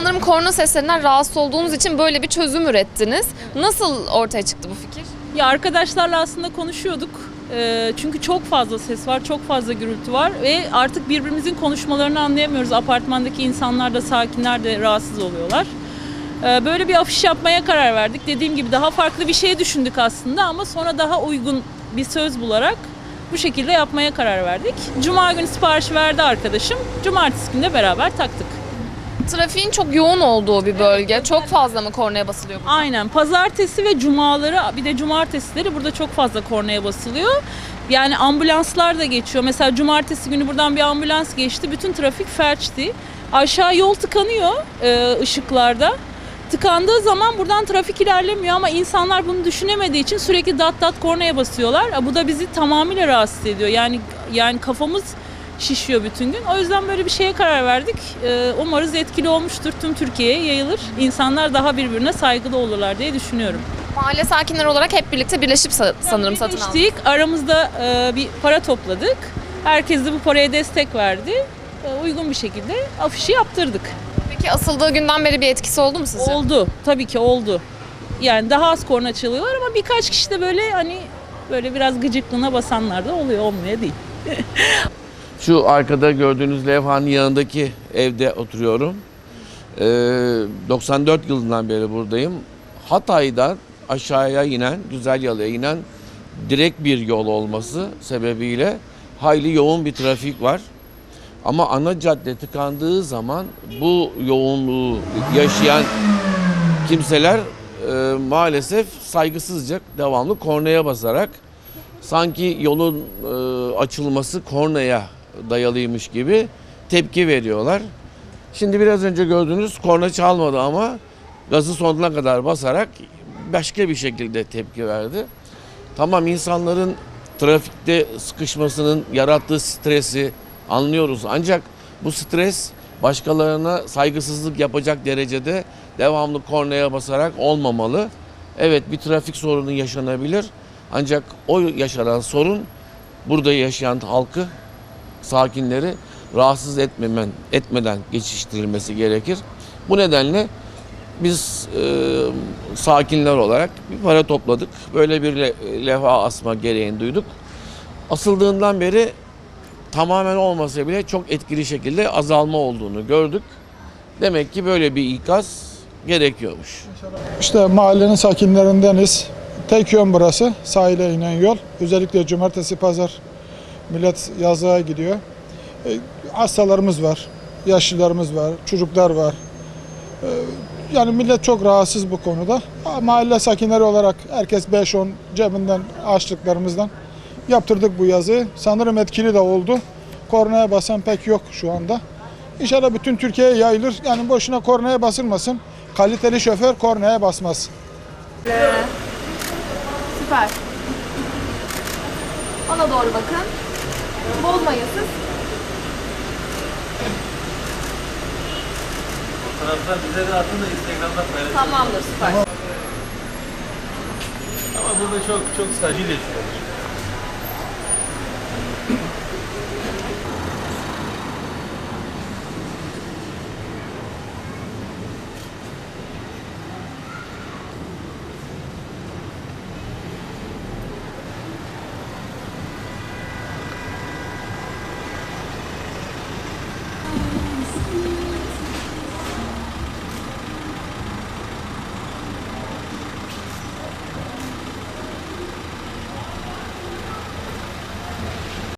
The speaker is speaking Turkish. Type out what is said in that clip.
Sanırım korna seslerinden rahatsız olduğunuz için böyle bir çözüm ürettiniz. Nasıl ortaya çıktı bu fikir? Ya arkadaşlarla aslında konuşuyorduk. Çünkü çok fazla ses var, çok fazla gürültü var ve artık birbirimizin konuşmalarını anlayamıyoruz. Apartmandaki insanlar da, sakinler de rahatsız oluyorlar. Böyle bir afiş yapmaya karar verdik. Dediğim gibi daha farklı bir şey düşündük aslında ama sonra daha uygun bir söz bularak bu şekilde yapmaya karar verdik. Cuma günü sipariş verdi arkadaşım. Cumartesi günü de beraber taktık. Trafiğin çok yoğun olduğu bir bölge. Çok fazla mı kornaya basılıyor? Aynen. Pazartesi ve cumaları, bir de cumartesileri burada çok fazla kornaya basılıyor. Yani ambulanslar da geçiyor. Mesela cumartesi günü buradan bir ambulans geçti. Bütün trafik felçti. Aşağı yol tıkanıyor ışıklarda. Tıkandığı zaman buradan trafik ilerlemiyor ama insanlar bunu düşünemediği için sürekli dat dat kornaya basıyorlar. Bu da bizi tamamıyla rahatsız ediyor. Yani kafamız şişiyor bütün gün. O yüzden böyle bir şeye karar verdik. Umarız etkili olmuştur. Tüm Türkiye'ye yayılır. İnsanlar daha birbirine saygılı olurlar diye düşünüyorum. Mahalle sakinleri olarak hep birlikte birleşip sanırım satın aldık. Birleştik. Aramızda bir para topladık. Herkes de bu paraya destek verdi. Uygun bir şekilde afişi yaptırdık. Peki asıldığı günden beri bir etkisi oldu mu sizce? Oldu. Tabii ki oldu. Yani daha az korna çalıyorlar ama birkaç kişi de böyle hani böyle biraz gıcıklığına basanlar da oluyor. Olmuyor değil. Şu arkada gördüğünüz levhanın yanındaki evde oturuyorum. 94 yılından beri buradayım. Hatay'dan aşağıya inen, Güzelyalı'ya inen direkt bir yol olması sebebiyle hayli yoğun bir trafik var. Ama ana cadde tıkandığı zaman bu yoğunluğu yaşayan kimseler maalesef saygısızca devamlı kornaya basarak sanki yolun açılması kornaya dayalıymış gibi tepki veriyorlar. Şimdi biraz önce gördüğünüz korna çalmadı ama gazı sonuna kadar basarak başka bir şekilde tepki verdi. Tamam, insanların trafikte sıkışmasının yarattığı stresi anlıyoruz. Ancak bu stres başkalarına saygısızlık yapacak derecede devamlı kornaya basarak olmamalı. Evet, bir trafik sorunu yaşanabilir. Ancak o yaşanan sorun burada yaşayan halkı, sakinleri rahatsız etmeden geçiştirilmesi gerekir. Bu nedenle biz sakinler olarak bir para topladık. Böyle bir levha asma gereğini duyduk. Asıldığından beri tamamen olmasa bile çok etkili şekilde azalma olduğunu gördük. Demek ki böyle bir ikaz gerekiyormuş. İşte mahallenin sakinlerindeniz. Tek yön burası. Sahile inen yol. Özellikle cumartesi, pazar millet yazlığa gidiyor. Hastalarımız var, yaşlılarımız var, çocuklar var. Yani millet çok rahatsız bu konuda. Mahalle sakinleri olarak herkes 5-10 cebinden açtıklarımızdan yaptırdık bu yazıyı. Sanırım etkili de oldu. Kornaya basan pek yok şu anda. İnşallah bütün Türkiye'ye yayılır. Yani boşuna kornaya basılmasın. Kaliteli şoför kornaya basmaz. Süper. Ona doğru bakın. Bozmayın siz. Fotoğraflar bize de atın da Instagram'da paylaşın. Tamamdır, süper. Ama burada çok sakin yaşıyoruz.